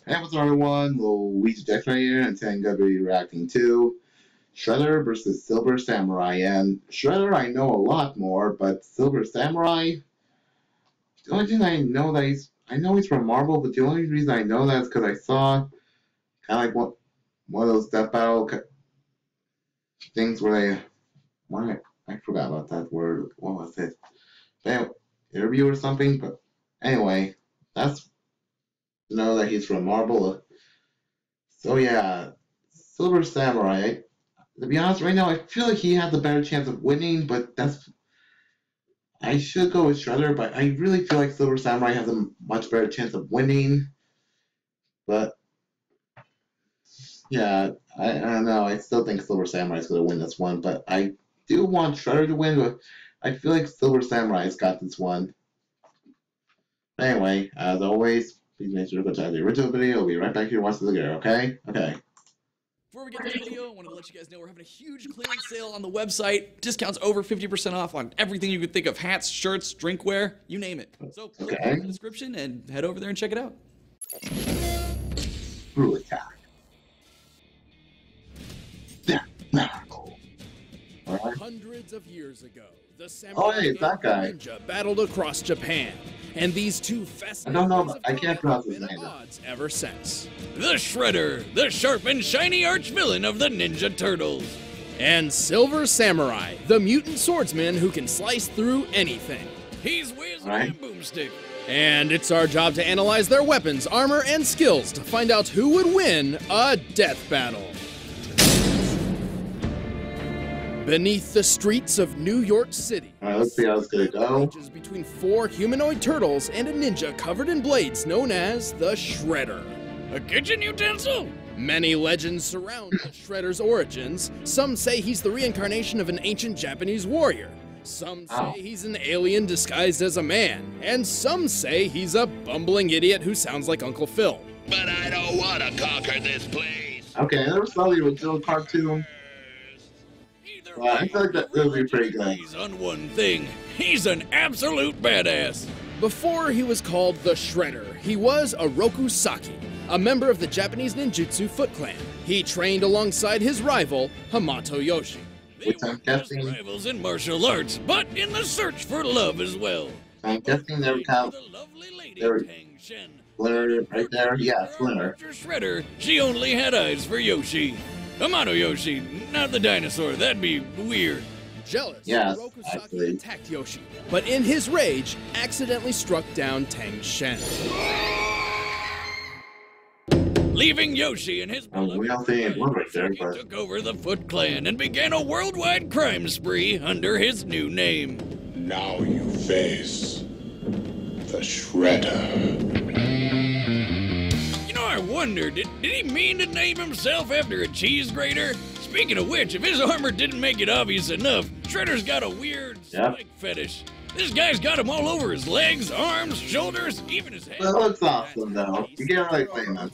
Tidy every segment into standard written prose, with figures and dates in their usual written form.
Hey, what's up, everyone? Luigi Dex right here, and today I'm going to be reacting to Shredder versus Silver Samurai. And Shredder, I know a lot more, but Silver Samurai, the only thing I know that I know he's from Marvel, but the only reason I know that is because I saw kind of like one of those death battle things where I forgot about that word. What was it? Interview or something. But anyway, that's to know that he's from Marvel. So yeah, Silver Samurai. To be honest, right now I feel like he has a better chance of winning, but I should go with Shredder, but I really feel like Silver Samurai has a much better chance of winning. But yeah, I don't know. I still think Silver Samurai is going to win this one, but I do want Shredder to win, but I feel like Silver Samurai's got this one. Anyway, as always, please make sure to go check out the original video. I'll be right back here to watch this again, okay? Okay. Before we get to the video, I wanted to let you guys know we're having a huge clearance sale on the website. Discounts over 50% off on everything you could think of: hats, shirts, drinkware, you name it. So click in the description and head over there and check it out. Brutal attack. Yeah. Alright. Hundreds of years ago, the samurai hey, it's that guy. ninja battled across Japan, and these two I don't know, I can't pronounce his been name. at odds ever since. The Shredder, the sharp and shiny arch-villain of the Ninja Turtles. And Silver Samurai, the mutant swordsman who can slice through anything. He's Whiz Right. and Boomstick. And it's our job to analyze their weapons, armor, and skills to find out who would win a death battle. Beneath the streets of New York City, Alright, let's see how it's gonna go. rages between four humanoid turtles and a ninja covered in blades known as the Shredder. A kitchen utensil? Many legends surround the Shredder's origins. Some say he's the reincarnation of an ancient Japanese warrior. Some say he's an alien disguised as a man. And some say he's a bumbling idiot who sounds like Uncle Phil. But I don't want to conquer this place. Okay, I never saw the original cartoon. Well, I feel like that will be pretty good. He's on one thing. He's an absolute badass. Before he was called the Shredder, he was a Rokusaki, a member of the Japanese ninjutsu Foot Clan. He trained alongside his rival, Hamato Yoshi. They Which I'm were just guessing- rivals in martial arts, but in the search for love as well. I'm guessing they were kind of The lovely lady they were- Tang Shen. Splinter right there. Yeah, Splinter. After Shredder, she only had eyes for Yoshi. Hamato Yoshi, not the dinosaur. That'd be weird. Jealous, Yes, Rokusaki actually. attacked Yoshi, but in his rage, accidentally struck down Tang Shen. Leaving Yoshi and his We don't see any blood right there, he but took over the Foot Clan and began a worldwide crime spree under his new name. Now you face the Shredder. You know, I wonder, did he mean to name himself after a cheese grater? Speaking of which, if his armor didn't make it obvious enough, Shredder's got a weird spike fetish. This guy's got him all over his legs, arms, shoulders, even his head. that looks awesome though. You can't really blame them.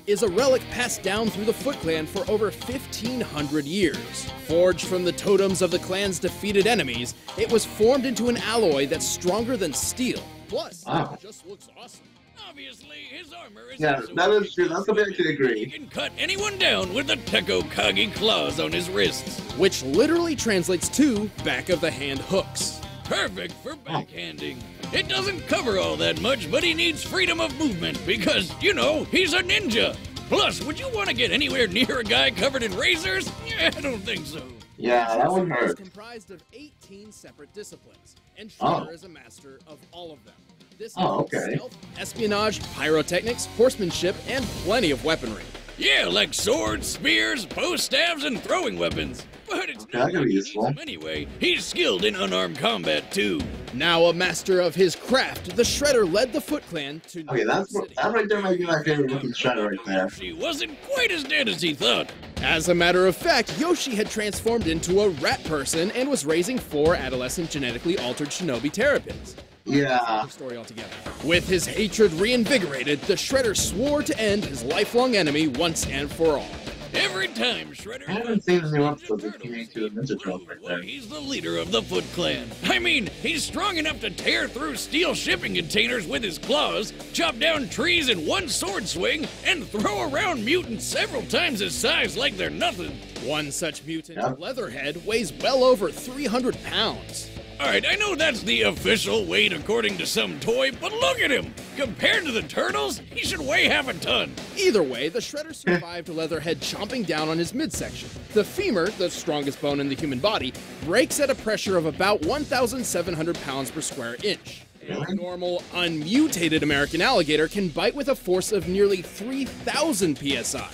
Is a relic passed down through the Foot Clan for over 1,500 years. Forged from the totems of the clan's defeated enemies, it was formed into an alloy that's stronger than steel. Plus, Wow. it just looks awesome. Obviously, his armor is Yeah, so that is true. strong That's something I can He agree. can cut anyone down with the Tekko Kage claws on his wrists. Which literally translates to back of the hand hooks. Perfect for backhanding. It doesn't cover all that much, but he needs freedom of movement because, you know, he's a ninja. Plus, would you want to get anywhere near a guy covered in razors? Yeah, I don't think so. Yeah, that one Is hurt. comprised of 18 separate disciplines, and Oh. Shredder is a master of all of them. This Oh, includes okay. stealth, espionage, pyrotechnics, horsemanship, and plenty of weaponry. Yeah, like swords, spears, bow staves, and throwing weapons. But it's Okay, that could be useful. Anyway, he's skilled in unarmed combat too. Now a master of his craft, the Shredder led the Foot Clan to Okay, New York that City. right there might be my favorite looking Shredder right there. She wasn't quite as dead as he thought. As a matter of fact, Yoshi had transformed into a rat person and was raising 4 adolescent genetically altered shinobi terrapins. Yeah. Story altogether. With his hatred reinvigorated, the Shredder swore to end his lifelong enemy once and for all. Every time Shredder I haven't seen the new episodes of Teenage Mutant Ninja Turtles right there. he's the leader of the Foot Clan. I mean, he's strong enough to tear through steel shipping containers with his claws, chop down trees in one sword swing, and throw around mutants several times his size like they're nothing. One such mutant, Leatherhead, weighs well over 300 pounds. Alright, I know that's the official weight according to some toy, but look at him! Compared to the turtles, he should weigh half a ton. Either way, the Shredder survived Leatherhead chomping down on his midsection. The femur, the strongest bone in the human body, breaks at a pressure of about 1,700 pounds per square inch. A normal, unmutated American alligator can bite with a force of nearly 3,000 psi.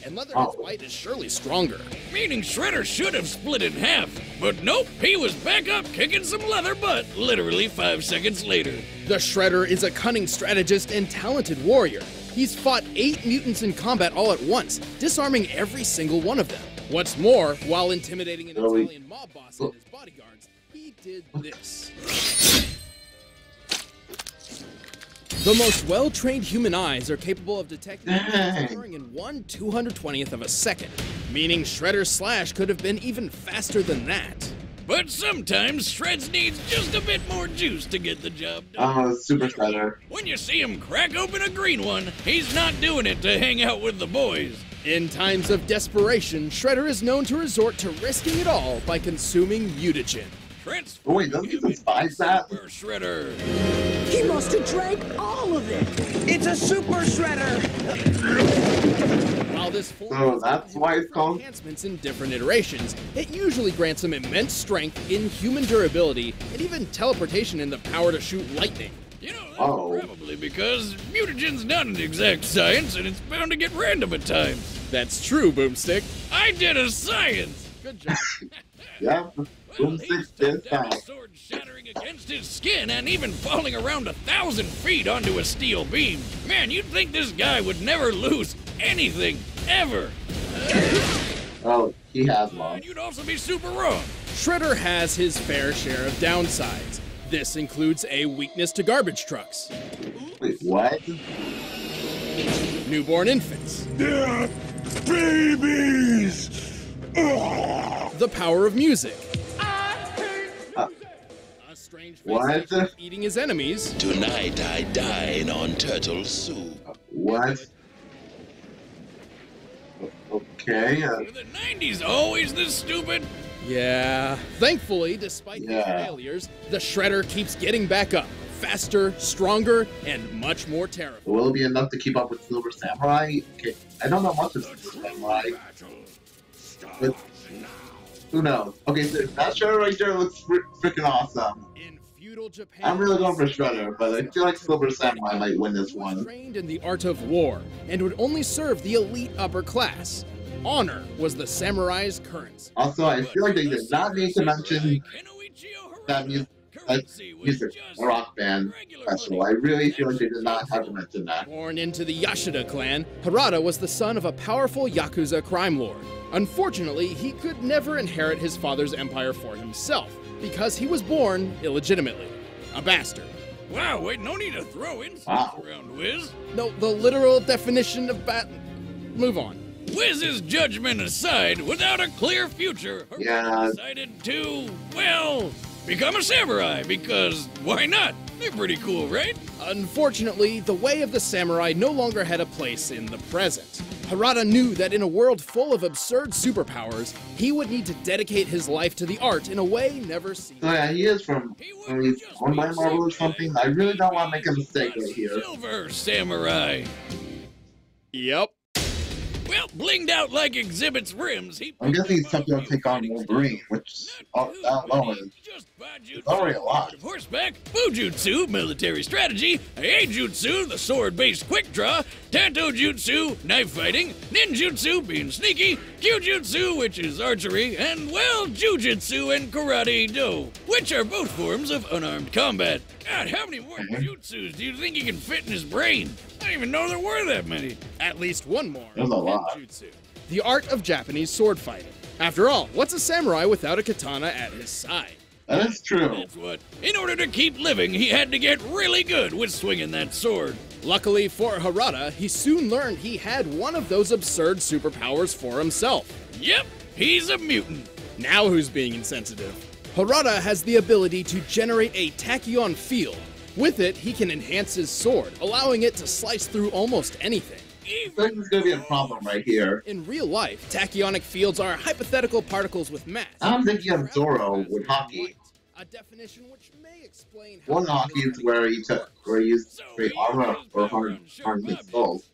And Leatherhead's bite is surely stronger. Meaning Shredder should have split in half. But nope, he was back up kicking some leather butt literally 5 seconds later. The Shredder is a cunning strategist and talented warrior. He's fought 8 mutants in combat all at once, disarming every single one of them. What's more, while intimidating an Italian mob boss and his bodyguards, he did this. The most well-trained human eyes are capable of detecting occurring in 1/220th of a second, meaning Shredder's slash could have been even faster than that. But sometimes Shreds needs just a bit more juice to get the job done. Oh, Super Shredder. When you see him crack open a green one, he's not doing it to hang out with the boys. In times of desperation, Shredder is known to resort to risking it all by consuming mutagen. Oh wait, doesn't he despise that? Super Shredder. He must have drank all of it! It's a Super Shredder! While this form So that's why it's called enhancements in different iterations, it usually grants him immense strength, inhuman durability, and even teleportation and the power to shoot lightning. You know, that's probably because mutagen's not an exact science and it's bound to get random at times. That's true, Boomstick. I did a science! Good job. Yeah, Boomstick did that. Sword shattering against his skin and even falling around 1,000 feet onto a steel beam. Man, you'd think this guy would never lose anything, ever. Oh, he has one. And you'd also be super wrong. Shredder has his fair share of downsides. This includes a weakness to garbage trucks, Wait, what? newborn infants, Babies! the power of music, a strange fascination with eating his enemies, Tonight I dine on turtle soup. What? Okay, Were the 90s always this stupid? yeah. Thankfully, despite these failures, the Shredder keeps getting back up, faster, stronger, and much more terrible. will it be enough to keep up with Silver Samurai? Okay, I don't know much of Silver Samurai. But who knows? Okay, so that Shredder right there looks freaking awesome. In feudal Japan, I'm really going for Shredder, but I feel like Silver Samurai might win this one. trained in the art of war and would only serve the elite upper class. Honor was the samurai's currency. Also, I feel like they did not need to mention that music, a rock band special. I really feel like they did not have to mention that. Born into the Yashida clan, Harada was the son of a powerful Yakuza crime lord. Unfortunately, he could never inherit his father's empire for himself, because he was born illegitimately. A bastard. Wow, wait, no need to throw insults around, Wiz. No, the literal definition of Move on. Wiz's judgment aside, without a clear future, Harada decided to, well, become a samurai, because why not? They're pretty cool, right? Unfortunately, the way of the samurai no longer had a place in the present. Harada knew that in a world full of absurd superpowers, he would need to dedicate his life to the art in a way never seen. So yeah, he is from he's owned by Marvel or something. I really don't want to make a mistake right here. Silver Samurai. Yep. Well, blinged out like Exhibit's rims, I'm guessing he's something to take on Wolverine, which that alone is already a lot. Horseback, Bujutsu, military strategy, Eijutsu, the sword-based quick draw, Tanto Jutsu, knife fighting, Ninjutsu, being sneaky, Kyujutsu, which is archery, and, well, Jujutsu and Karate Do, which are both forms of unarmed combat. God, how many more jutsus do you think he can fit in his brain? I didn't even know there were that many. At least one more. There's a lot. Ninjutsu, the art of Japanese sword fighting. After all, what's a samurai without a katana at his side? That is true. That's what. In order to keep living, he had to get really good with swinging that sword. Luckily for Harada, he soon learned he had one of those absurd superpowers for himself. Yep, he's a mutant. Now who's being insensitive? Harada has the ability to generate a tachyon field. With it, he can enhance his sword, allowing it to slice through almost anything. This is going to be a problem right here. In real life, tachyonic fields are hypothetical particles with mass. I'm thinking of Zoro with hockey. A definition which may explain One hockey is where he used great armor or harm his skulls.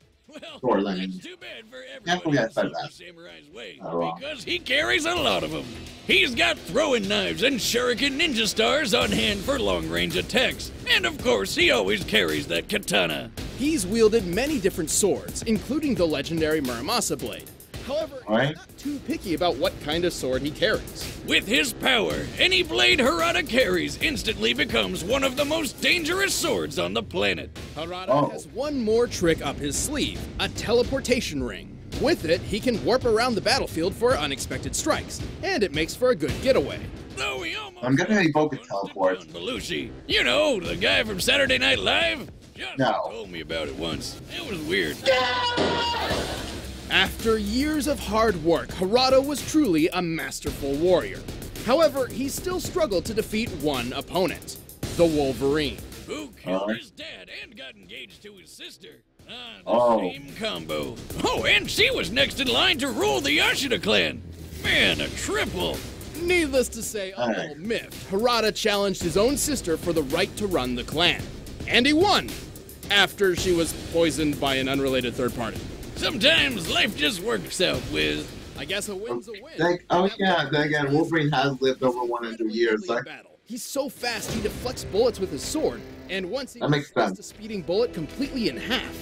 Sword, I mean. Too bad for Definitely I said that. Samurai's way, Wrong. because he carries a lot of them. He's got throwing knives and shuriken ninja stars on hand for long-range attacks. And of course, he always carries that katana. He's wielded many different swords, including the legendary Muramasa blade. However, he's not too picky about what kind of sword he carries. With his power, any blade Harada carries instantly becomes one of the most dangerous swords on the planet. Harada has one more trick up his sleeve, a teleportation ring. With it, he can warp around the battlefield for unexpected strikes, and it makes for a good getaway. Though he almost I'm gonna evoke a teleport. Belushi. You know, the guy from Saturday Night Live? Just No. told me about it once. It was weird. After years of hard work, Harada was truly a masterful warrior. However, he still struggled to defeat one opponent, the Wolverine. Who killed his dad and got engaged to his sister. Oh. Same combo. Oh, and she was next in line to rule the Yashida clan. Man, a triple. Needless to say, a little miffed, Harada challenged his own sister for the right to run the clan. And he won! After she was poisoned by an unrelated third party. Sometimes life just works out with... I guess a win's a win. Then again, Wolverine has lived over 100 years. Like, He's so fast he deflects bullets with his sword, and once he makes sense. a speeding bullet completely in half.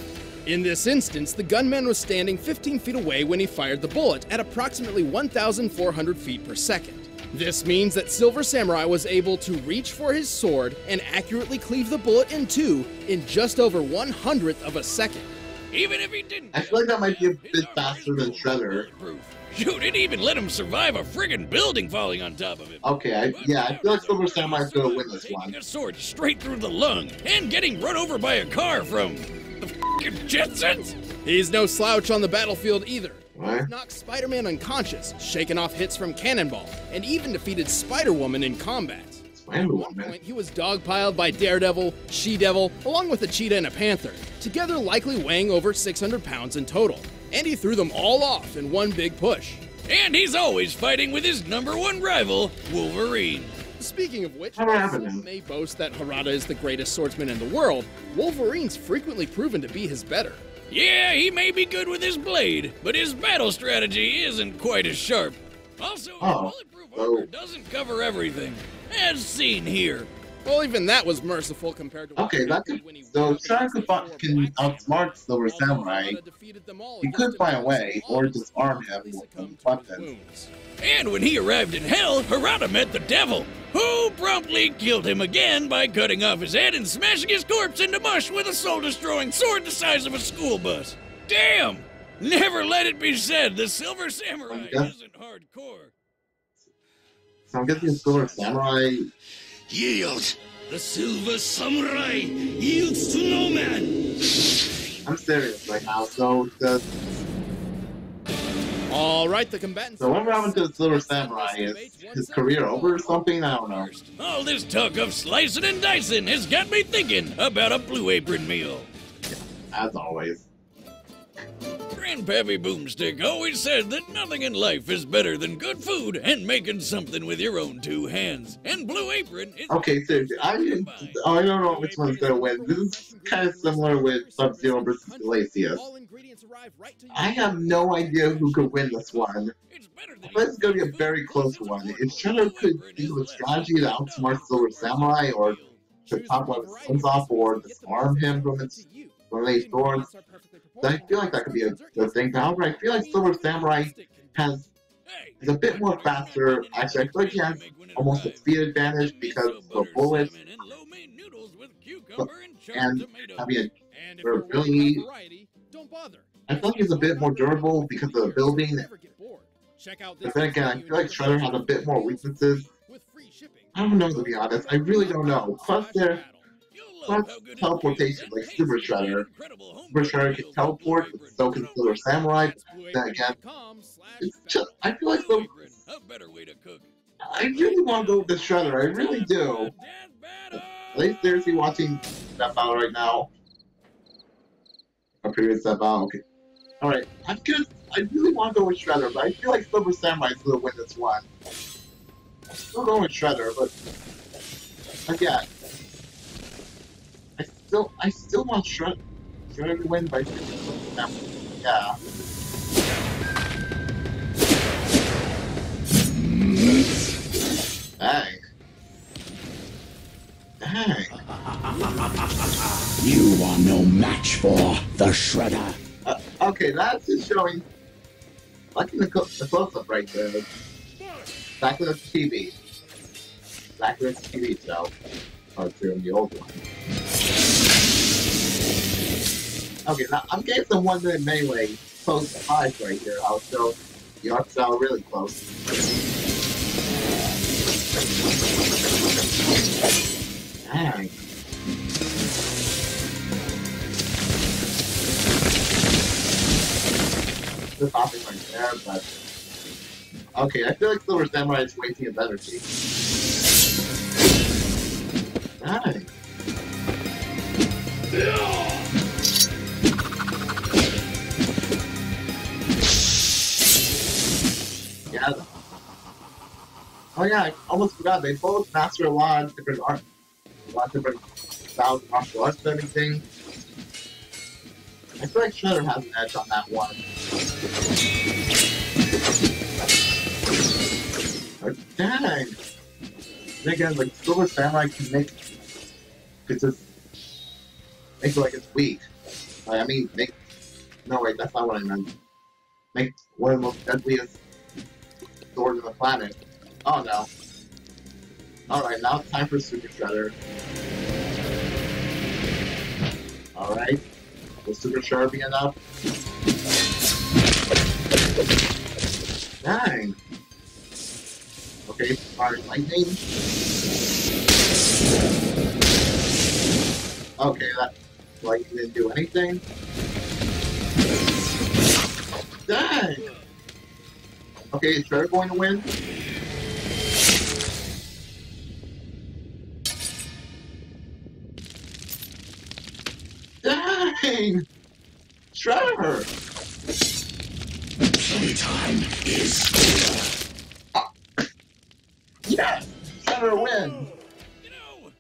In this instance, the gunman was standing 15 feet away when he fired the bullet at approximately 1,400 feet per second. This means that Silver Samurai was able to reach for his sword and accurately cleave the bullet in two in just over 1/100th of a second. Even if he didn't... I feel like that might be a bit faster than Shredder. Shoot, it even let him survive a friggin' building falling on top of him. Okay, I feel like Silver Samurai's gonna win this one. A sword straight through the lung and getting run over by a car from the f***ing Jetsons. He's no slouch on the battlefield either. Right. He knocked Spider-Man unconscious, shaken off hits from Cannonball, and even defeated Spider-Woman in combat. At one point, he was dogpiled by Daredevil, She-Devil, along with a cheetah and a panther, together likely weighing over 600 pounds in total. And he threw them all off in one big push. And he's always fighting with his #1 rival, Wolverine. Speaking of which, some may boast that Harada is the greatest swordsman in the world, Wolverine's frequently proven to be his better. Yeah, he may be good with his blade, but his battle strategy isn't quite as sharp. Also, his bulletproof armor doesn't cover everything, as seen here. Well, even that was merciful compared to... Okay, that could... So, Shredder can outsmart Silver Samurai. He could find a way, or disarm him with weapons. And when he arrived in Hell, Harada met the devil, who promptly killed him again by cutting off his head and smashing his corpse into mush with a soul-destroying sword the size of a school bus. Damn! Never let it be said the Silver Samurai isn't hardcore. So I'm guessing Silver Samurai... Yield! The Silver Samurai yields to no man! I'm serious right now, so the... Alright, the combatants... So what happened to the Silver Samurai? Is his career over or something? I don't know. All this talk of slicing and dicing has got me thinking about a Blue Apron meal. As always. Grandpappy Boomstick always said that nothing in life is better than good food and making something with your own 2 hands. And Blue Apron is... Okay, seriously, I don't know which one's gonna win. This is kind of similar with Sub-Zero versus Glacius. I have no idea who could win this one. But it's gonna be a very close one. If Shredder could think of a strategy to outsmart Silver Samurai, or to pop one of his guns off, or disarm him from his grenade swords, I feel like that could be a good thing. However, I feel like Silver Samurai is a bit more faster. Actually, I feel like he has almost a speed advantage because of the bullets and having a durability. I feel like he's a bit more durable because of the building. But then again, I feel like Shredder has a bit more weaknesses. I don't know, to be honest. I really don't know. Plus, love how good his teleportation, like pace Super is Shredder. incredible home Super Shredder can videos teleport, but so can Silver Samurai. Then again, it's just, I feel like so. A better way to cook. I really want to go with the Shredder. I really do. Are they seriously watching that battle right now? A previous that battle. Okay. All right. I'm good. I really want to go with Shredder, but I feel like Silver Samurai is going to win this one. I'm still going with Shredder, but again, I still want Shredder to win by 50%. Yeah. Dang. Dang. You are no match for the Shredder. Okay, that's just showing. Liking the close-up right there. Exactly like the TV. Exactly like the TV show. Cartoon, the old one. Okay, now I'm getting some 1 minute melee close to 5 right here. I'll show the art style really close. Dang. This hopping right there, but okay, I feel like Silver Samurai is wasting his energy. Dang. Yeah. Oh yeah, I almost forgot. They both master a lot of different art, a lot of different styles of martial arts and everything. I feel like Shredder has an edge on that one. But dang! And again, like Silver Samurai could just make it like it's weak. Like, I mean, no wait, that's not what I meant. Make one of the most deadliest swords on the planet. Oh no. Alright, now it's time for Super Shredder. Alright. Will Super Shredder be enough? Dang! Okay, Fire Lightning. Okay, that lightning didn't do anything. Dang! Okay, is Shredder going to win? Dang! Shredder! Playtime is over. Yes! Shredder wins! You know,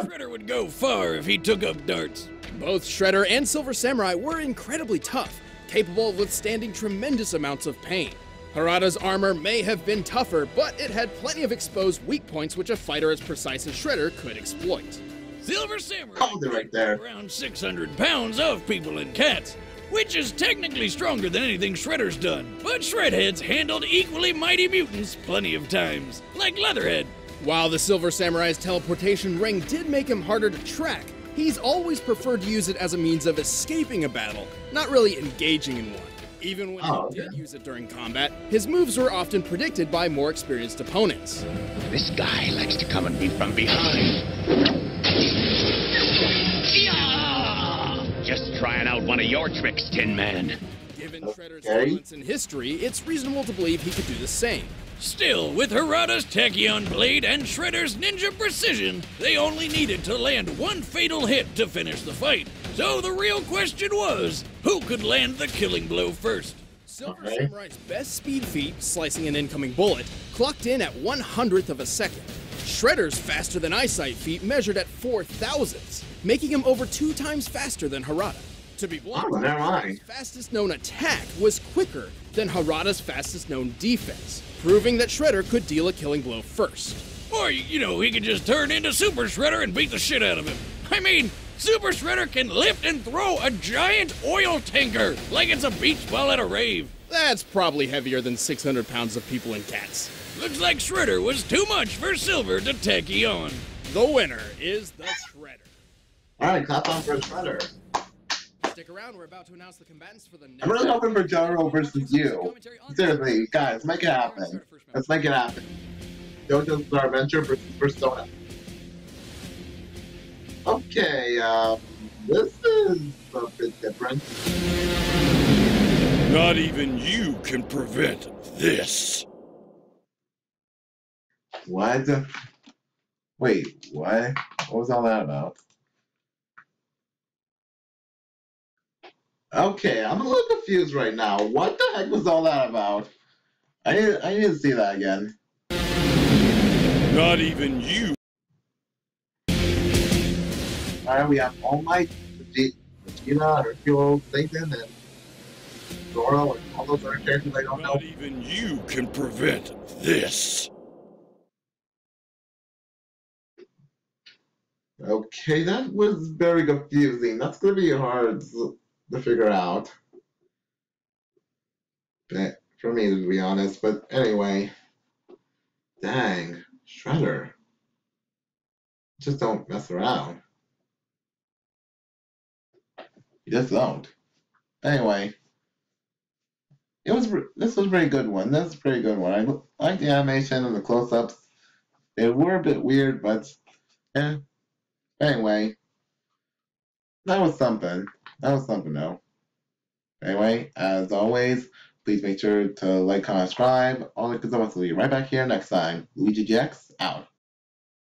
Shredder would go far if he took up darts. Both Shredder and Silver Samurai were incredibly tough, capable of withstanding tremendous amounts of pain. Harada's armor may have been tougher, but it had plenty of exposed weak points which a fighter as precise as Shredder could exploit. Silver Samurai Hold it right there. around 600 pounds of people and cats, which is technically stronger than anything Shredder's done. But Shredhead's handled equally mighty mutants plenty of times, like Leatherhead. While the Silver Samurai's teleportation ring did make him harder to track, he's always preferred to use it as a means of escaping a battle, not really engaging in one. Even when he did use it during combat, his moves were often predicted by more experienced opponents. This guy likes to come at me from behind. Just trying out one of your tricks, Tin Man. Given Shredder's talents in history, it's reasonable to believe he could do the same. Still, with Harada's Tachyon blade and Shredder's ninja precision, they only needed to land one fatal hit to finish the fight. So the real question was, who could land the killing blow first? Silver Samurai's best speed feat, slicing an incoming bullet, clocked in at 1/100th of a second. Shredder's faster than eyesight feat measured at 4 thousandths, making him over 2 times faster than Harada. To be blunt, his fastest known attack was quicker than Harada's fastest known defense, proving that Shredder could deal a killing blow first. Or, you know, he could just turn into Super Shredder and beat the shit out of him. I mean, Super Shredder can lift and throw a giant oil tanker like it's a beach ball at a rave. That's probably heavier than 600 pounds of people and cats. Looks like Shredder was too much for Silver to Tachyon. The winner is the Shredder. Alright, clap on for Shredder. Stick around, we're about to announce the combatants for the next... I'm really hoping for Jotaro versus you. Seriously, guys, make it happen. Let's make it happen. JoJo's Bizarre Adventure versus Persona. Okay, this is a bit different. Not even you can prevent this. What? Wait, what? What was all that about? Okay, I'm a little confused right now. What the heck was all that about? I need to see that again. Not even you. Alright, we have All Might, Vegeta, Hercule, Satan, and Zoro, and all those other characters I don't know. Not even you can prevent this. Okay, that was very confusing. That's gonna be hard to figure out. For me, to be honest. But anyway, dang, Shredder. Just don't mess around. You just don't. Anyway, this was a pretty good one. This is a pretty good one. I like the animation and the close-ups. They were a bit weird, but yeah. Anyway, that was something. That was something though. Anyway, as always, please make sure to like, comment, subscribe. All the good stuff will be right back here next time. Luigi GX out.